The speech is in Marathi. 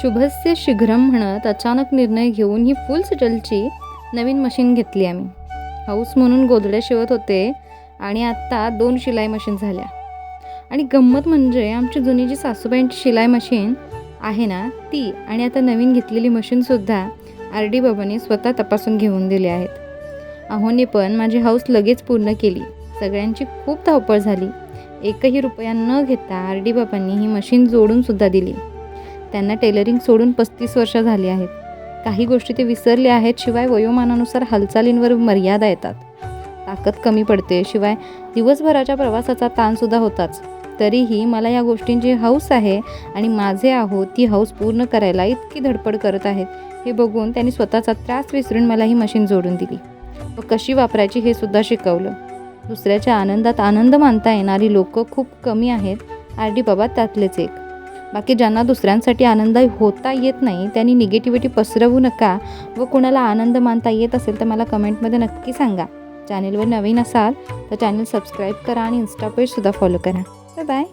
शुभस्य शीघ्रम म्हणत अचानक निर्णय घेऊन ही फुल सेटलची नवीन मशीन घेतली आम्ही. हाऊस म्हणून गोधड्या शिवत होते आणि आत्ता 2 शिलाई मशीन झाल्या. आणि गंमत म्हणजे आमची जुनी जी सासूबाईंची शिलाई मशीन आहे ना ती आणि आता नवीन घेतलेली मशीनसुद्धा RD बाबांनी स्वतः तपासून घेऊन दिली आहेत. अहोने पण माझी हाऊस लगेच पूर्ण केली. सगळ्यांची खूप धावपळ झाली. एकही रुपया न घेता RD बाबांनी ही मशीन जोडूनसुद्धा दिली. त्यांना टेलरिंग सोडून 35 वर्ष झाली आहेत. काही गोष्टी ते विसरले आहेत. शिवाय वयोमानानुसार हालचालींवर मर्यादा येतात. ताकद कमी पडते. शिवाय दिवसभराच्या प्रवासाचा ताणसुद्धा होताच. तरीही मला या गोष्टींची हौस आहे आणि माझे आहो ती हौस पूर्ण करायला इतकी धडपड करत आहेत हे बघून त्यांनी स्वतःचा त्रास विसरून मला ही मशीन जोडून दिली व कशी वापरायची हे सुद्धा शिकवलं. दुसऱ्याच्या आनंदात आनंद मानता येणारी लोक खूप कमी आहेत. RD बाबा त्यातलेच एक. बाकी ज्यांना दुसऱ्यांसाठी आनंदी होता येत नाही त्यांनी निगेटिव्हिटी पसरवू नका व कोणाला आनंद मानता येत असेल तर मला कमेंटमध्ये नक्की सांगा. चॅनेलवर नवीन असाल तर चॅनल सबस्क्राईब करा आणि इंस्टा पेजसुद्धा फॉलो करा. Bye bye.